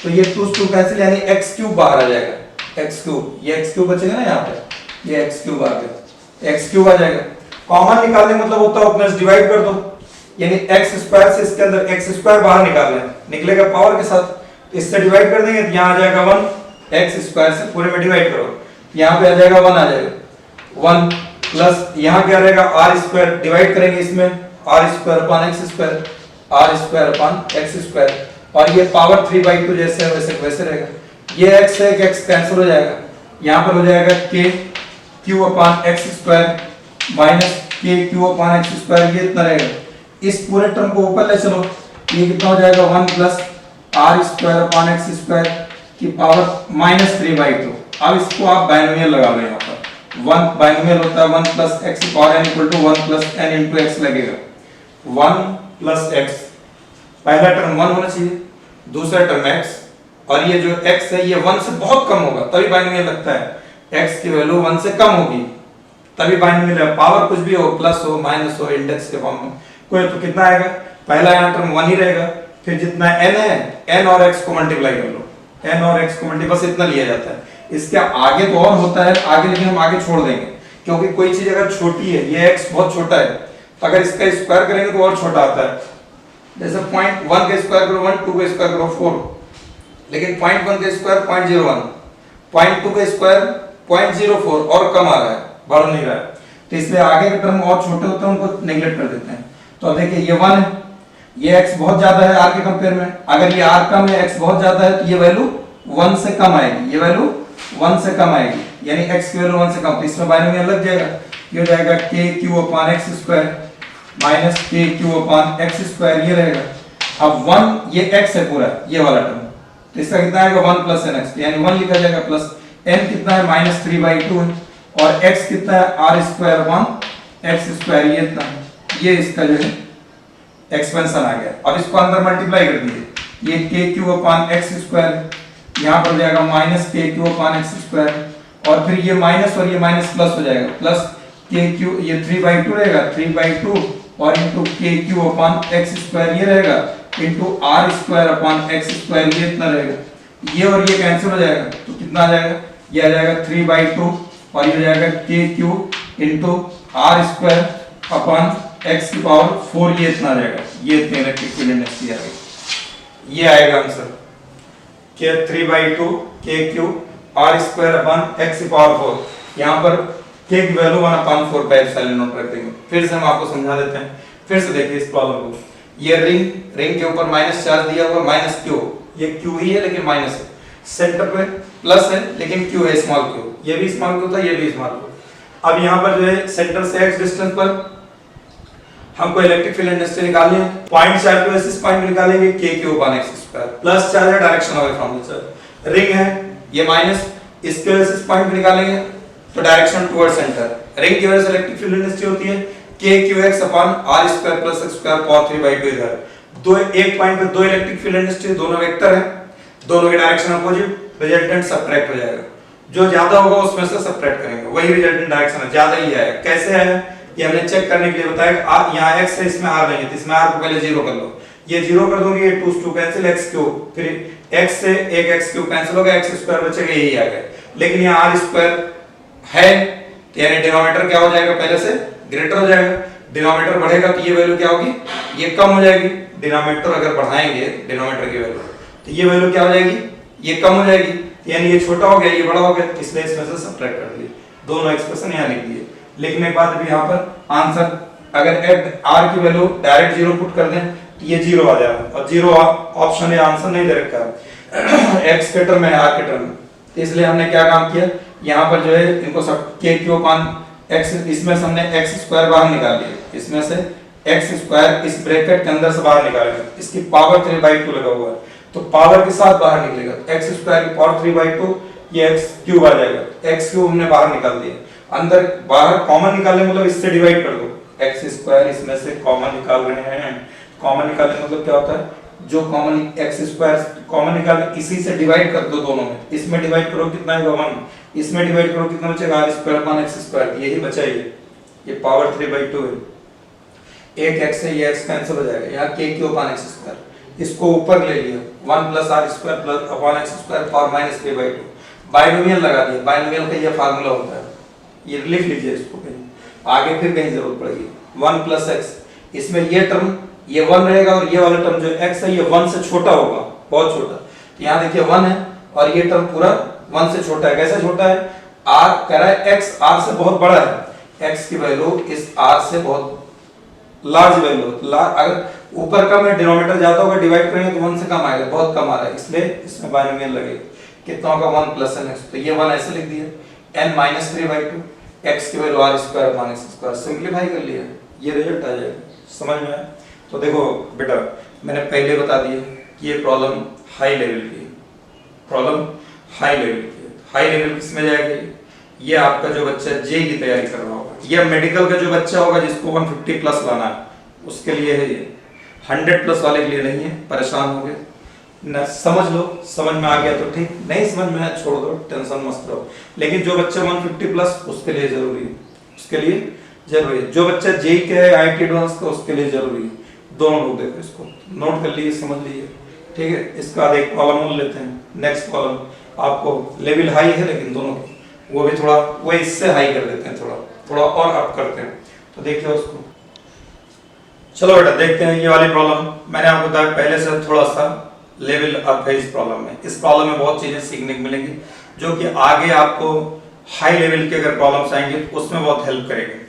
तो ये 2 2 कैंसिल, यानी x क्यूब बाहर आ जाएगा, x क्यूब, ये x क्यूब बचेगा ना यहाँ पे, ये x क्यूब आ गया, x क्यूब आ जाएगा। कॉमन निकालने मतलब होता है अपने डिवाइड कर दो, यानी x स्क्वायर से इसके अंदर x स्क्वायर बाहर निकाल रहे हैं, निकलेगा पावर के साथ, इससे डिवाइड कर देंगे तो यहाँ आ जाएगा 1, x स्क्वायर से पूरे में डिवाइड करो, यहाँ पे आ जाएगा 1 आ जाएगा, 1 प्लस यहाँ क्या रहेगा r स्क्वायर, डिवाइड करेंगे इसमें r square upon x square, r square upon x square, और ये पावर 3/2 जैसे है वैसे वैसे रहेगा, ये x से एक x कैंसिल हो जाएगा, यहाँ पर हो जाएगा k cube upon x square minus k cube upon x square, ये इतना रहेगा। इस पूरे टर्म को ऊपर ले चलो, ये कितना हो जाएगा 1 plus r square upon x square की पावर माइनस 3/2। अब इसको आप बाइनोमियल लगा लो, यहाँ पर 1 बाइनोमियल होता है 1 plus x power n equal to 1 plus n into x लगेगा, 1 प्लस x, पहला टर्म 1 होना चाहिए, दूसरा टर्म x, और ये जो x है ये 1 से बहुत कम होगा तभी बाइनोमियल लगता है, x की वैल्यू 1 से कम होगी तभी बाइनोमियल है। पावर कुछ भी हो, प्लस हो माइनस हो, इंडेक्स के फॉर्म में कोई, तो कितना आएगा, पहला यहाँ टर्म 1 ही रहेगा, फिर जितना n है n और x को मल्टीप्लाई कर लो, n और x को मल्टीप्लाई, बस इतना लिया जाता है। इसके आगे तो और होता है आगे, लेकिन हम आगे छोड़ देंगे क्योंकि कोई चीज अगर छोटी है, ये x बहुत छोटा है तो अगर इसका स्क्वायर करेंगे तो और छोटा आता है, जैसे 0.1 का स्क्वायर करो 1, 2 का स्क्वायर करो 4, लेकिन 0.1 का स्क्वायर 0.01, 0.2 का स्क्वायर 0.04 और कम आ रहा है, बढ़ नहीं रहा है, तो इसलिए आगे के टर्म और छोटे होते हैं उनको नेग्लेक्ट कर देते हैं। तो देखिए ये 1 है, ये x बहुत ज्यादा है r के कंपेयर में, अगर ये r कम है x बहुत ज्यादा है तो ये वैल्यू 1 से कम आएगी, ये वैल्यू 1 से कम आएगी, यानी x की वैल्यू 1 से कम, तो इसमें बाइनोमियल लग जाएगा, ये हो जाएगा k cube upon x square minus k cube upon x square, ये रहेगा। अब 1 ये x है पूरा ये वाला टर्म, तो इसका कितना आएगा 1 प्लस nx, यानी 1 लिखा जाएगा, प्लस n कितना है माइनस 3/2 है, और x कितना है r square upon x square, ये इतना है, ये इसका जो है एक्सपेंशन आ गया। अब इसको अंदर मल्टीप्लाई कर दीजिए, ये k cube upon x square, यहाँ पर हो जाएगा minus k cube upon x square, और फिर ये माइनस और ये माइनस प्लस हो जाएगा, प्लस k क्यूब, ये 3/2 रहेगा, 3/2 और into k cube upon x square ये रहेगा, into r square upon x square, ये इतना रहेगा, ये और ये कैंसिल हो जाएगा, तो कितना आ जाएगा, ये आ जाएगा 3/2 और ये हो जाएगा k cube into r square upon x की पावर 4, ये इतना रहेगा, ये इतने इलेक्ट्रिक फील्ड इंटेंसिटी आ गई, ये आएगा answer k 3/2 k cube r square upon x की पावर 4, यहाँ पर k की वैल्यू 1/4 पे एप्सिलॉन नॉट रख देंगे। फिर से हम आपको समझा देते हैं, फिर से देखिए इस प्रॉब्लम को, ये रिंग के ऊपर माइनस चार्ज दिया हुआ, माइनस q, ये q ही है लेकिन माइनस है, सेंटर पे प्लस है लेकिन q है स्मॉल q, ये भी स्मॉल q था ये भी स्मॉल q। अब यहाँ पर जो है सेंटर से x डिस्टेंस पर हमको इलेक्ट्रिक फील्ड इंटेंसिटी निकालनी है, पॉइंट चार्ज को इस पॉइंट पे निकालेंगे k cube upon x square, plus charge है direction away from the charge, ring है ये माइनस, इसके वजह से इस पॉइंट पे निकालेंगे तो डायरेक्शन टुवर्ड सेंटर, रिंग की वजह से इलेक्ट्रिक फील्ड इंटेंसिटी होती है k अपान r square plus x square power 3/2 इधर, दो एक पॉइंट पे दो इलेक्ट्रिक फील्ड इंटेंसिटी, दोनों वेक्टर है, दोनों की डायरेक्शन अपोजिट, रिजल्टेंट सबट्रैक्ट हो जाएगा, जो ज्यादा होगा उसमें से सबट्रैक्ट करेंगे, वही रिजल्टेंट डायरेक्शन है, ज्यादा ही आएगा। कैसे आया ये हमने चेक करने के लिए बताया, यहाँ x है इसमें r नहीं है, तो इसमें r को पहले 0 कर लो, ये 0 कर दोगे, ये 2 2 कैंसिल, x क्यूब, फिर x से एक x क्यूब कैंसिल हो गया, x स्क्वायर बचेगा, यही आ गया, लेकिन यहाँ r स्क्वायर है तो यानी डिनोमिनेटर क्या हो जाएगा, पहले से ग्रेटर हो जाएगा, डिनोमिनेटर बढ़ेगा तो ये वैल्यू क्या होगी, ये कम हो जाएगी, डिनोमिनेटर अगर बढ़ाएंगे डिनोमिनेटर की वैल्यू तो ये वैल्यू क्या हो जाएगी, ये कम हो जाएगी, यानी ये छोटा हो गया ये बड़ा हो गया, इसलिए इसमें से सबट्रैक्ट कर दिए, दोनों एक्सप्रेशन यहाँ लिख दिए। लिखने के बाद अभी यहाँ पर आंसर अगर r की वैल्यू डायरेक्ट 0 पुट कर दें तो ये 0 आ जाएगा और 0 ऑप्शन है, आंसर नहीं दे रखा है x के टर्म में r के टर्म में। तो इसलिए हमने क्या काम किया, यहाँ पर जो है इनको सब k क्यू अपान x, इसमें से हमने x स्क्वायर बाहर निकाल लिया, इसमें से x स्क्वायर इस ब्रैकेट के अंदर से बाहर निकालेगा, इसकी पावर 3/2 लगा हुआ है तो पावर के साथ बाहर निकलेगा, x स्क्वायर की पावर 3/2, ये x क्यूब आ जाएगा, x क्यूब हमने बाहर निकाल दिया, अंदर बाहर कॉमन निकालने मतलब इससे डिवाइड कर दो, x स्क्वायर इसमें से कॉमन निकाल रहे हैं, कॉमन निकालने मतलब क्या होता है, जो कॉमन x स्क्वायर कॉमन निकाल इसी से डिवाइड कर दो दोनों में, इसमें डिवाइड करो कितना आएगा 1, इसमें डिवाइड करो कितना बचेगा r square upon x square, यही बचा ये पावर 3/2 है, एक x है ये x कैंसिल हो जाएगा, यहाँ k cube upon x square, इसको ऊपर ले लिया 1 प्लस r स्क्वायर प्लस अपान x square power minus 3/2, binomial लगा दिया, बाइनोमियल का ये फार्मूला होता है, ये लिख लीजिए इसको कहीं आगे फिर कहीं जरूरत पड़ेगी, 1 प्लस x, इसमें ये टर्म ये 1 रहेगा और ये वाला टर्म जो x है ये 1 से छोटा होगा, बहुत छोटा, तो यहाँ देखिए 1 है और ये टर्म पूरा 1 से छोटा है, कैसे छोटा है, r कह रहा है x r से बहुत बड़ा है, x की वैल्यू इस r से बहुत लार्ज वैल्यू, अगर ऊपर का में डिनोमिनेटर जाता होगा डिवाइड करेंगे तो 1 से कम आएगा, बहुत कम आ रहा है, इसलिए इसमें बाइनोमियल लगेगा, कितना होगा 1 प्लस n x, तो ये 1 ऐसे लिख दिया, n माइनस 3/2, x की value r square upon x square, simplify कर लिया, ये रिजल्ट आ जाएगा, समझ में आया। तो देखो बेटा मैंने पहले बता दिया कि ये प्रॉब्लम हाई लेवल की है, प्रॉब्लम हाई लेवल की है, हाई लेवल किसमें जाएगी, ये आपका जो बच्चा जे की तैयारी कर रहा होगा या मेडिकल का जो बच्चा होगा जिसको 150 प्लस लाना है उसके लिए है, ये 100 प्लस वाले के लिए नहीं है, परेशान हो गए ना, समझ लो, समझ में आ गया तो ठीक, नहीं समझ में आया छोड़ दो, टेंशन मत लो, लेकिन जो बच्चा 150 प्लस उसके लिए जरूरी है, उसके लिए जरूरी है, जो बच्चा जेई के है IIT एडवांस का उसके लिए जरूरी है, दोनों लोग देखो इसको नोट कर लीजिए, समझ लीजिए, ठीक है। इसका बाद एक प्रॉब्लम और लेते हैं, नेक्स्ट प्रॉब्लम आपको लेवल हाई है लेकिन दोनों की, वो भी थोड़ा वो इससे हाई कर देते हैं, थोड़ा और अप करते हैं, तो देखिए उसको, चलो बेटा देखते हैं ये वाली प्रॉब्लम, मैंने आपको बताया पहले से थोड़ा सा लेवल अप है इस प्रॉब्लम में, इस प्रॉब्लम में बहुत चीजें सीखने को मिलेंगी जो कि आगे आपको हाई लेवल के अगर प्रॉब्लम्स आएंगे उसमें बहुत हेल्प करेंगे।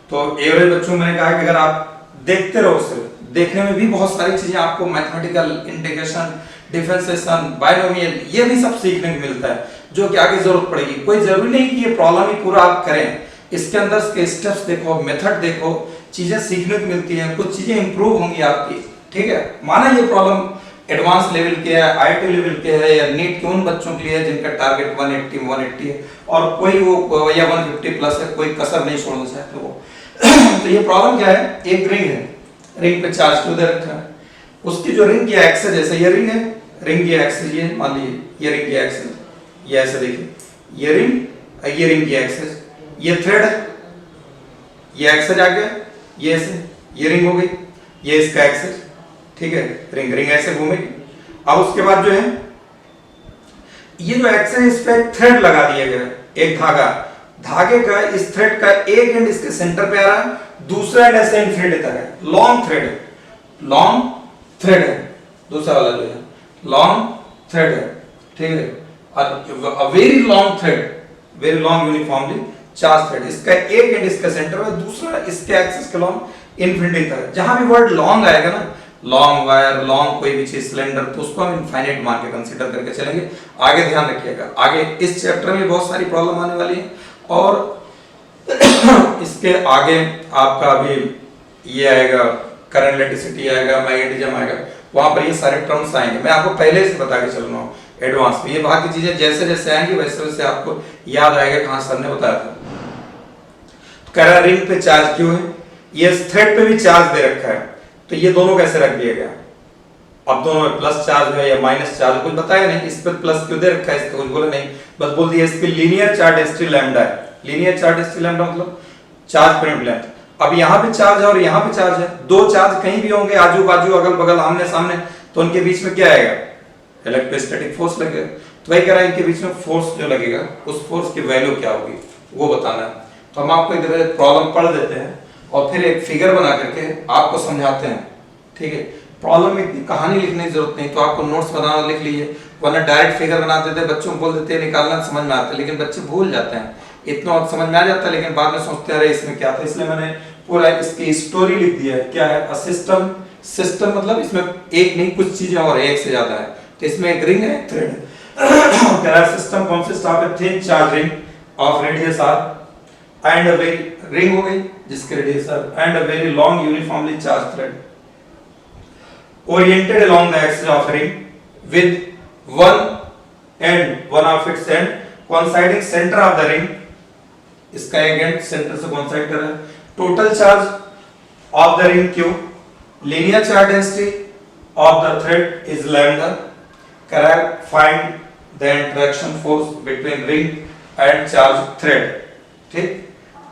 तो एवरेज बच्चों मैंने कहा कि अगर आप देखते रहो, सिर्फ देखने में भी बहुत सारी चीजें आपको मैथमेटिकल इंटीग्रेशन, डिफरेंशिएशन, बाइनोमियल ये भी सब सीखने को मिलता है जो कि आगे जरूरत पड़ेगी, कोई जरूरी नहीं कि ये प्रॉब्लम ही पूरा आप करें, इसके अंदर के स्टेप्स देखो, मेथड देखो, चीजें सीखने को मिलती हैं, कुछ चीजें इंप्रूव होंगी आपकी, ठीक है। माना ये प्रॉब्लम एडवांस लेवल के है, IIT लेवल के है या नीट के उन बच्चों के लिए जिनका टारगेट 180 है और कोई वो या 150 प्लस है, कोई कसर नहीं छोड़ना चाहते वो तो ये प्रॉब्लम क्या है, एक रिंग है, रिंग पे चार्ज क्यू दे रखा है, उसकी जो रिंग की एक्सिस जैसे ये रिंग है, रिंग की एक्सिस ये मान लीजिए ये रिंग की एक्सिस, ये ऐसे देखिए ये रिंग की एक्सिस, ये थ्रेड है, ये एक्सिस आ गया, ये ऐसे ये रिंग हो गई, ये इसका एक्सिस, ठीक है, रिंग ऐसे घूमेगी। अब उसके बाद जो है ये जो एक्सिस है इस पे थ्रेड लगा दिया गया, एक धागे का इस थ्रेड का एक एंड इसके सेंटर पे आ रहा है, दूसरा एंड ऐसे इन्फिनिटी तक है, लॉन्ग थ्रेड है, दूसरा वाला जो है लॉन्ग थ्रेड है, ठीक है, और very long thread, very long uniformly charge thread, इसका एक एंड इसका सेंटर है, दूसरा इसके एक्सिस के लॉन्ग इन्फिनिटी तक है। जहां भी वर्ड लॉन्ग आएगा ना, लॉन्ग वायर, लॉन्ग कोई भी चीज सिलेंडर, तो उसको हम इनफाइनाइट मान के कंसीडर करके चलेंगे। आगे ध्यान रखिएगा, आगे इस चैप्टर में बहुत सारी प्रॉब्लम आने वाली है और इसके आगे आपका अभी ये आएगा, करंट इलेक्ट्रिसिटी आएगा, मैग्नेटिज्म आएगा, वहां पर ये सारे टर्म्स आएंगे, मैं आपको पहले से बता के चल रहा हूँ एडवांस में, ये बाकी चीजें जैसे जैसे आएंगी वैसे वैसे आपको याद आएगा कहां सर ने बताया था। तो कह रहा रिंग पे चार्ज क्यों है, ये थ्रेड पे भी चार्ज दे रखा है, तो ये दोनों कैसे रख दिया गया, अब दोनों में प्लस चार्ज है या माइनस चार्ज, कुछ बताया नहीं, इस पर प्लस क्यों दे रखा है, इसका कुछ बोला नहीं, बस बोल दिया इस पे लीनियर चार्ज डेंसिटी लैम्डा है, लीनियर चार्ज डेंसिटी लैम्डा मतलब चार्ज पर यूनिट लेंथ। अब यहाँ पे चार्ज है और यहाँ पे चार्ज है, दो चार्ज कहीं भी होंगे आजू बाजू अगल बगल आमने सामने, तो उनके बीच में क्या आएगा, इलेक्ट्रोस्टैटिक फोर्स लगेगा। तो वही कह रहा है इनके बीच में फोर्स जो लगेगा उस फोर्स की वैल्यू क्या होगी वो बताना है। तो हम आपको इधर प्रॉब्लम पढ़ देते हैं और फिर एक फिगर बना करके आपको समझाते हैं, ठीक है। प्रॉब्लम में इतनी कहानी लिखने की जरूरत नहीं, तो आपको नोट्स बनाना लिख लीजिए, वरना डायरेक्ट फिगर बनाते थे, बच्चों को बोल देते हैं निकालना, समझ में आता है, लेकिन बच्चे भूल जाते हैं, इतना समझ में आ जाता है लेकिन बाद में सोचते हैं अरे इसमें क्या था, इसलिए मैंने पूरा इसकी स्टोरी लिख दिया है। क्या है, अ सिस्टम सिस्टम मतलब इसमें एक नहीं कुछ चीजें और एक से ज्यादा है, तो इसमें एक रिंग है एक थ्रेड है। कह रहा system consist of a thin charge ring of radius r and a very ring हो गई जिसके radius r and a very long uniformly charge thread oriented along the axis of ring with one of its end coinciding center of the ring, इसका एक and centre से coincide कर रहा है। Total charge of the ring Q, linear charge density of the thread is lambda. Correct, find the interaction force between ring and charge thread. ठीक,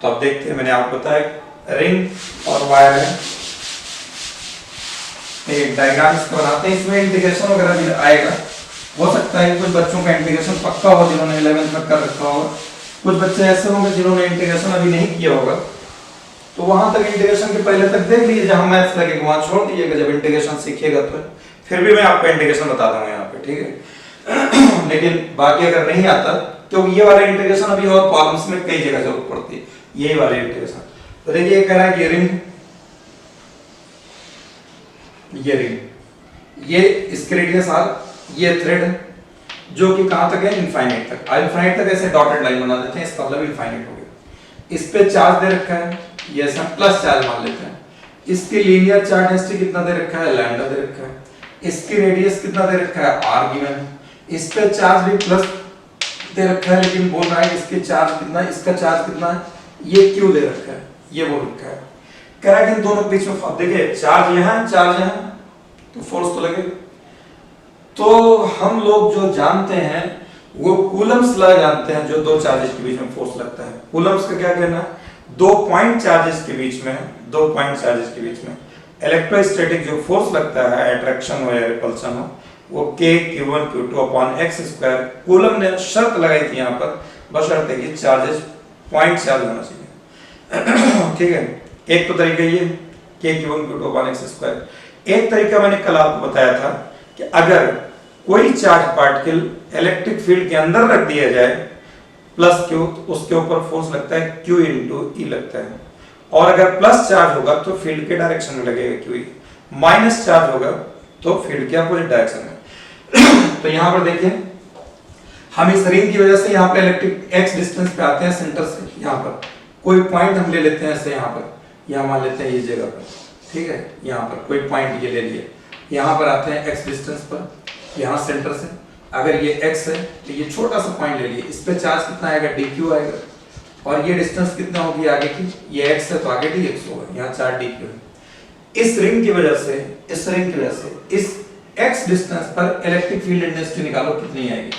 तो अब देखते हैं, मैंने आपको बताया रिंग और वायर है, एक डायग्राम इसका बनाते हैं, इसमें इंटीग्रेशन वगैरह भी आएगा। हो सकता है कुछ बच्चों का इंटीग्रेशन पक्का हो जिन्होंने 11th में कर रखा होगा, कुछ बच्चे ऐसे होंगे जिन्होंने इंटीग्रेशन अभी नहीं किया होगा, तो वहां तक इंटीग्रेशन के पहले तक देख लीजिए, जहां मैथ्स लगेगा वहां छोड़ दीजिएगा, जब इंटीग्रेशन सीखिएगा तो फिर भी मैं आपको इंटीग्रेशन बता दूंगा यहाँ पे, ठीक है। लेकिन बाकी अगर नहीं आता तो ये वाला इंटीग्रेशन अभी और प्रॉब्लम्स में कई जगह जरूरत पड़ती है, यही वाले इंटीग्रेशन। तो देखिए कह रहा है कि रिंग, ये रिंग, ये इसके रेडियस r, ये थ्रेड है जो कि कहां तक है, इनफाइनाइट तक। इनफाइनाइट तक ऐसे डॉटेड लाइन बना देते हैं, इसका मतलब इनफाइनाइट हो गया। इस पे चार्ज दे रखा है, ये ऐसा प्लस चार्ज मान लेते हैं। इसकी लीनियर चार्ज डेंसिटी कितना दे रखा है, लैम्डा दे रखा है। इसकी रेडियस कितना दे रखा है, r गिवन है। इस पे चार्ज भी प्लस दे रखा है, लेकिन बोल रहा है इसके चार्ज कितना है, इसका चार्ज कितना है, ये q दे रखा है, ये बोल रखा है। कह रहा है कि इन दोनों के बीच में देखिए चार्ज यहाँ चार्ज यहाँ, तो फोर्स तो लगेगा। तो हम लोग जो जानते हैं वो कूलम्स लॉ जानते हैं, जो दो चार्जेस के बीच में फोर्स लगता है। कूलम्स का क्या कहना है, दो पॉइंट चार्जेस के बीच में, दो पॉइंट चार्जेस के बीच में इलेक्ट्रोस्टैटिक जो फोर्स लगता है, अट्रैक्शन हो या रिपल्शन हो, वो k q1 q2 upon x square. Coulomb ने शर्त लगाई थी यहाँ पर, बशर्ते कि चार्जेस पॉइंट चार्ज होना चाहिए। ठीक है, एक तो तरीका ये k q1 q2 upon x square. एक तरीका मैंने कल आपको बताया था कि अगर कोई चार्ज पार्टिकल इलेक्ट्रिक फील्ड के अंदर रख दिया जाए प्लस q, तो उसके ऊपर फोर्स लगता है q इंटू ई लगता है, और अगर प्लस चार्ज होगा तो फील्ड के डायरेक्शन में लगेगा q, माइनस चार्ज होगा तो फील्ड के अपोजिट डायरेक्शन में। तो यहाँ पर देखिए, हम इस रिंग की वजह से यहाँ पे इलेक्ट्रिक x डिस्टेंस पे आते हैं सेंटर से। यहाँ पर कोई पॉइंट हम ले लेते हैं, ऐसे यहाँ पर, यहाँ मान लेते हैं ये जगह पर, ठीक है, यहाँ पर कोई पॉइंट ये ले लिए, यहाँ पर आते हैं x डिस्टेंस पर, यहाँ सेंटर से अगर ये x है तो ये छोटा सा पॉइंट ले लिए, इस पे चार्ज कितना आएगा, dq आएगा, और ये डिस्टेंस कितना होगी आगे की, ये x है तो आगे dx होगा, यहाँ चार्ज dq है। इस रिंग की वजह से, इस रिंग की वजह से इस x डिस्टेंस पर इलेक्ट्रिक फील्ड इंटेंसिटी निकालो कितनी आएगी,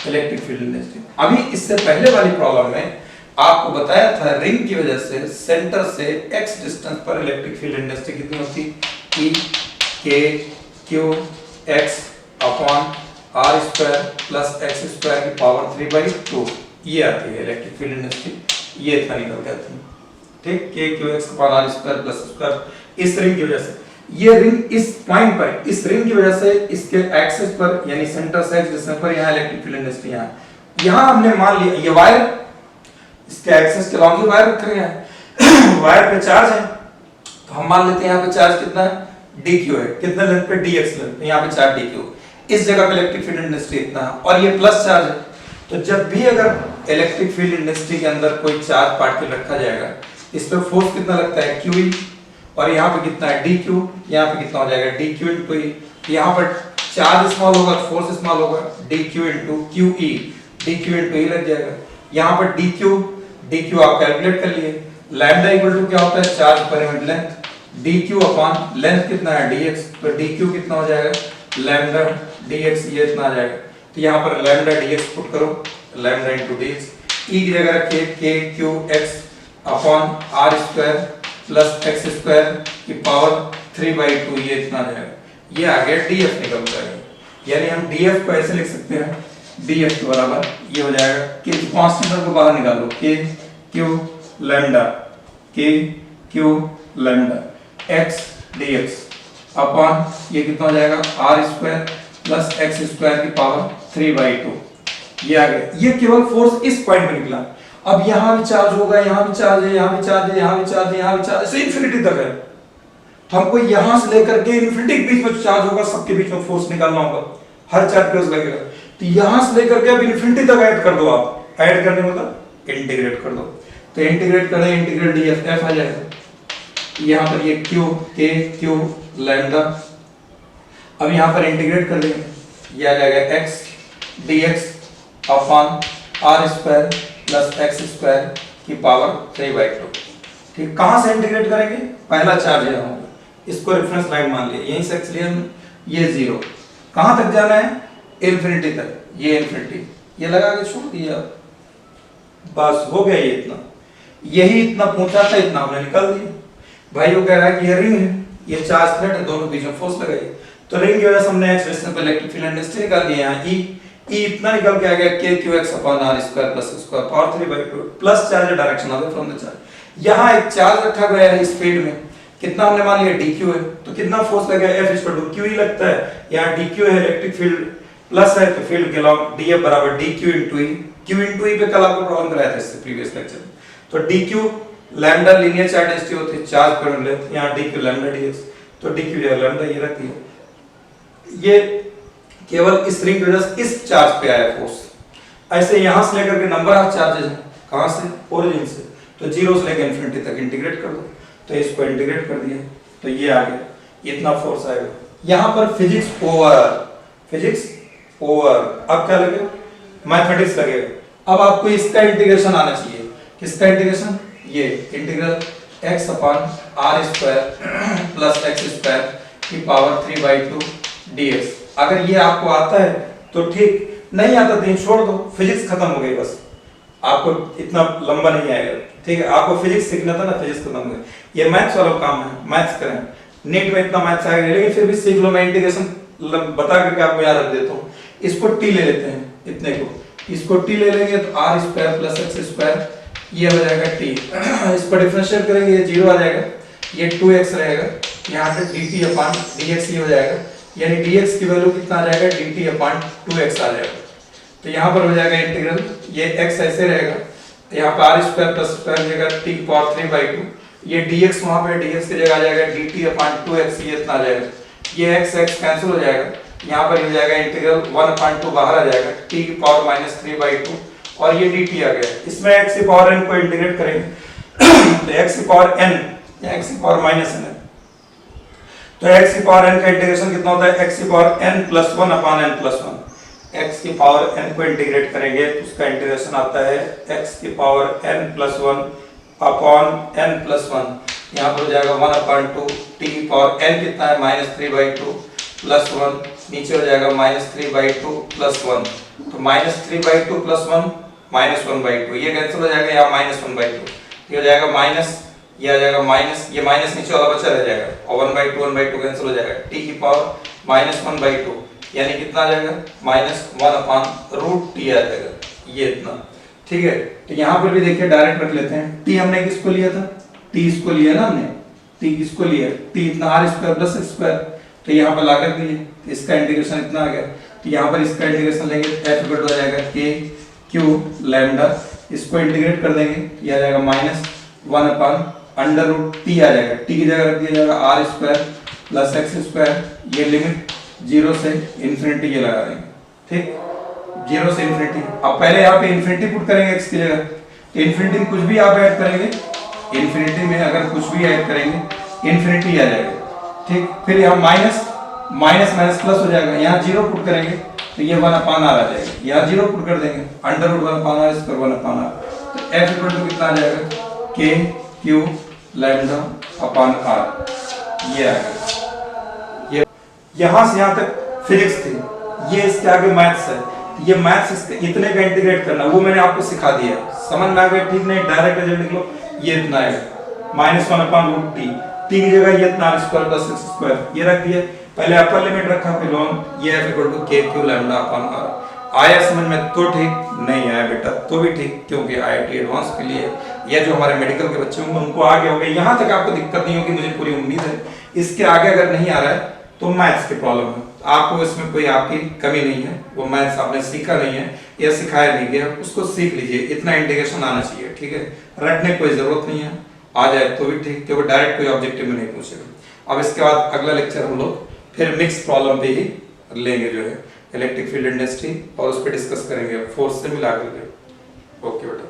इलेक्ट्रिक फील्ड इंटेंसिटी। अभी इससे पहले वाली प्रॉब्लम में आपको बताया था रिंग की वजह से सेंटर से x डिस्टेंस पर इलेक्ट्रिक फील्ड इंटेंसिटी कितनी होती, E k q x upon r square plus x square की पावर 3/2, ये आती है इलेक्ट्रिक फील्ड इंटेंसिटी, ये इतना निकल जाती है। ठीक, k q x upon r square plus square. इस रिंग की वजह से, ये रिंग इस पॉइंट पर, इस रिंग की वजह से इसके एक्सिस पर यानी सेंटर से x डिस्टेंस पर यहाँ इलेक्ट्रिक फील्ड इंटेंसिटी यहाँ हमने मान लिया ये वायर, इसके एक्सिस के लॉन्ग ही वायर रख रहे हैं, वायर पे चार्ज है, तो हम मान लेते हैं यहाँ पे चार्ज कितना है, dq है, कितना लेंथ पे, dx लेंथ, यहाँ पे चार्ज dq, इस जगह पे इलेक्ट्रिक फील्ड इंटेंसिटी इतना है, और ये प्लस चार्ज है। तो जब भी अगर इलेक्ट्रिक फील्ड इंटेंसिटी के अंदर कोई चार्ज पार्टिकल रखा जाएगा, इस पे फोर्स कितना लगता है, q, और यहाँ पे कितना है, dq, यहाँ पे कितना हो जाएगा, dq इंटू ई। यहाँ पर चार्ज स्मॉल होगा, फोर्स स्मॉल होगा, dq into qe, dq into E लग जाएगा। यहाँ पर dq आप कैलकुलेट कर लिए, लैम्डा इक्वल टू क्या होता है, charge per unit length, dq upon length कितना है, dx, तो dq कितना हो जाएगा, लैम्डा dx, ये इतना आ जाएगा। तो यहाँ पर लैम्डा dx पुट करो, लैम्डा इनटू dx, e की जगह रखिए k q x upon r square plus x square की पावर 3/2, ये इतना आ जाएगा। ये आ गया df निकल जाएगा, यानी हम df को ऐसे लिख सकते हैं, df के बराबर ये हो जाएगा कि कांस्टेंट को बाहर निकालो, k q lambda, k q lambda x dx upon ये कितना हो जाएगा, r square plus x square की पावर 3/2, ये आ गया। ये केवल फोर्स इस पॉइंट पे निकला। अब यहाँ भी चार्ज होगा, यहाँ भी चार्ज है, यहाँ भी चार्ज है, यहाँ भी चार्ज है, यहाँ भी चार्ज है, इनफिनिटी तक है। तो हमको यहां से लेकर के इन्फिनिटी के बीच में चार्ज होगा, सबके बीच में फोर्स निकालना होगा, हर चार्ज पे लगेगा। तो यहां से लेकर के अब इन्फिनिटी तक ऐड कर दो, आप ऐड करने मतलब इंटीग्रेट कर दो। तो इंटीग्रेट करें, इंटीग्रेट डीएफ एफ आ जाएगा। यहां पर ये क्यू के क्यू लैम्डा, अब यहां पर इंटीग्रेट कर देंगे, ये आ जाएगा x dx upon r square plus x square की पावर 3/2। ठीक, कहां से इंटीग्रेट करेंगे? पहला चार्ज यहां होगा, इसको रेफरेंस लाइन मान लिया, यहीं से एक्चुअली हम ये 0 कहां तक जाना है? इन्फिनिटी तक, ये इन्फिनिटी, ये लगा के छोड़ दिया, बस हो गया ये इतना, यही इतना पूछा था, इतना हमने निकाल दिया। भाई वो कह रहा है कि ये रिंग है, ये चार्ज प्लेट है, दोनों बीच में फोर्स लगाइए। तो रिंग की वजह से हमने एक्सप्रेशन पे इलेक्ट्रिक फील्ड डेंसिटी निकाल लिया, यहाँ ई इतना निकल के आ गया k qx upon r square plus square power 3/2 plus charge direction away from the charge. यहाँ एक चार्ज रखा गया है स्पीड में, कितना हमने मान लिया dq है, तो कितना फोर्स लगेगा F इक्वल टू q ही लगता है, यहाँ dq है इलेक्ट्रिक फील्ड प्लस है, तो फील्ड के लॉन्ग dF बराबर dq into e, q into e पे कल आपको प्रॉब्लम कराया था इससे प्रीवियस लेक्चर में। तो dq lambda linear charge density होती है, चार्ज पर लेंथ, यहाँ dq लैम्डा dx, तो dq जो लैम्डा ये रख दिया। ये केवल इस रिंग की वजह से इस चार्ज पे आया फोर्स। ऐसे यहां से लेकर के नंबर ऑफ चार्जेस हैं, कहां से? ओरिजिन से, तो 0 से लेकर इंफिनिटी तक इंटीग्रेट कर दो, तो इसको इंटीग्रेट कर दिया, तो ये आ गया, इतना फोर्स आएगा। यहां पर फिजिक्स ओवर, फिजिक्स ओवर, अब क्या लगेगा? मैथमेटिक्स लगेगा। अब आपको इसका इंटीग्रेशन आना चाहिए, किसका इंटीग्रेशन? ये integral x upon r square plus x square की पावर 3/2 dx। अगर ये आपको आता है तो ठीक, नहीं आता तो छोड़ दो, फिजिक्स खत्म हो गई, बस आपको इतना लंबा नहीं आएगा। ठीक है, आपको फिजिक्स सीखना था ना, फिजिक्स खत्म हो गई। ये मैथ्स वाला काम है, मैथ्स करें, नीट में इतना मैथ्स आएगा, लेकिन फिर भी सीख लो, मैं इंटीग्रेशन बता करके आपको याद रख देता हूँ। इसको टी ले लेते हैं, इतने को, इसको टी ले लेंगे तो r square plus x square ये हो जाएगा टी। इसको डिफरेंशिएट करेंगे, ये 0 आ जाएगा, ये 2x रहेगा, यहाँ पे dt अपॉन dx ये हो जाएगा, यानी dx की वैल्यू कितना आ जाएगा? dt अपॉन 2x आ जाएगा। तो यहाँ पर हो जाएगा इंटीग्रल, ये x ऐसे रहेगा, यहाँ पे r स्क्वायर प्लस स्क्वायर जगह t की पावर 3/2, ये dx वहाँ पे dx की जगह आ जाएगा dt अपॉन 2x, ये इतना आ जाएगा, ये x कैंसिल हो जाएगा, यहाँ पर हो जाएगा इंटीग्रल 1/2 बाहर आ जाएगा, t की पावर -3/2 और ये dt आ गया। इसमें x की पावर n को इंटीग्रेट करेंगे तो x की पावर n या x की पावर -n है, तो x की पावर n का इंटीग्रेशन कितना होता है? x की power n plus 1 upon n plus 1, x की पावर n को इंटीग्रेट करेंगे तो उसका इंटीग्रेशन आता है x की power n plus 1 upon n plus 1, यहाँ पर हो जाएगा 1/2, t की पावर n कितना है? -3/2 प्लस 1, नीचे हो जाएगा -3/2 प्लस 1, तो -3/2 प्लस 1 -1/2, ये कैंसिल हो जाएगा, यहाँ -1/2, ये हो जाएगा माइनस, ये आ जाएगा माइनस, ये माइनस नीचे वाला बचा रह जाएगा और 1/2 कैंसिल हो जाएगा, t की पावर -1/2 यानी कितना आ जाएगा? -1/√t आ जाएगा, ये इतना। ठीक है, तो यहाँ पर भी देखिए डायरेक्ट रख लेते हैं, t हमने किसको लिया था? t इसको लिया ना हमने, t किसको लिया? t इतना r square plus x square, तो यहाँ पर ला कर दिए, इसका इंटीग्रेशन इतना आ गया, तो यहाँ पर इसका इंटीग्रेशन लेंगे f इक्वल टू आ जाएगा k q लैम्डा, इसको इंटीग्रेट कर देंगे, ये आ जाएगा -1/√t आ जाएगा, t की जगह रख दिया जाएगा r square plus x square, ये लिमिट 0 से इन्फिनिटी ये लगा देंगे। ठीक, 0 से इन्फिनिटी। अब पहले यहाँ पे इन्फिनिटी पुट करेंगे x की जगह, तो इन्फिनिटी में कुछ भी आप ऐड करेंगे, इन्फिनिटी में अगर कुछ भी ऐड करेंगे इन्फिनिटी आ जाएगा। ठीक, फिर यहाँ माइनस माइनस प्लस हो जाएगा, यहाँ 0 पुट करेंगे तो ये 1/r आ जाएगा, यहाँ 0 पुट कर देंगे, √1/r स्क्वायर 1/r, तो f इक्वल टू कितना आ जाएगा? k q lambda upon r, ये आ गया। ये यहाँ से यहाँ तक फिजिक्स थी, ये इसके आगे मैथ्स है, ये मैथ्स इसके इतने का इंटीग्रेट करना वो मैंने आपको सिखा दिया, समझ में आ गया? ठीक नहीं, डायरेक्ट रिजल्ट निकलो, ये इतना है -1/√t, t की जगह ये इतना r square plus x square ये रख दिया, पहले अपर लिमिट रखा फिर लॉन्ग, ये f equal to k q lambda upon r। आया समझ में? तो ठीक, नहीं आया बेटा तो भी ठीक, क्योंकि IIT एडवांस के लिए या जो हमारे मेडिकल के बच्चे होंगे उनको आगे हो गए, यहाँ तक आपको दिक्कत नहीं होगी, मुझे पूरी उम्मीद है। इसके आगे अगर नहीं आ रहा है तो मैथ्स की प्रॉब्लम है, आपको इसमें कोई आपकी कमी नहीं है, वो मैथ्स आपने सीखा नहीं है या सिखाया नहीं गया, उसको सीख लीजिए, इतना इंटीग्रेशन आना चाहिए। ठीक है, रटने की कोई जरूरत नहीं है, आ जाए तो भी ठीक, क्योंकि डायरेक्ट कोई ऑब्जेक्टिव में नहीं पूछेगा। अब इसके बाद अगला लेक्चर हम लोग फिर मिक्स प्रॉब्लम पे ही लेंगे, जो है इलेक्ट्रिक फील्ड इंडस्ट्री, और उस पर डिस्कस करेंगे फोर्स से मिला करके। ओके बेटा।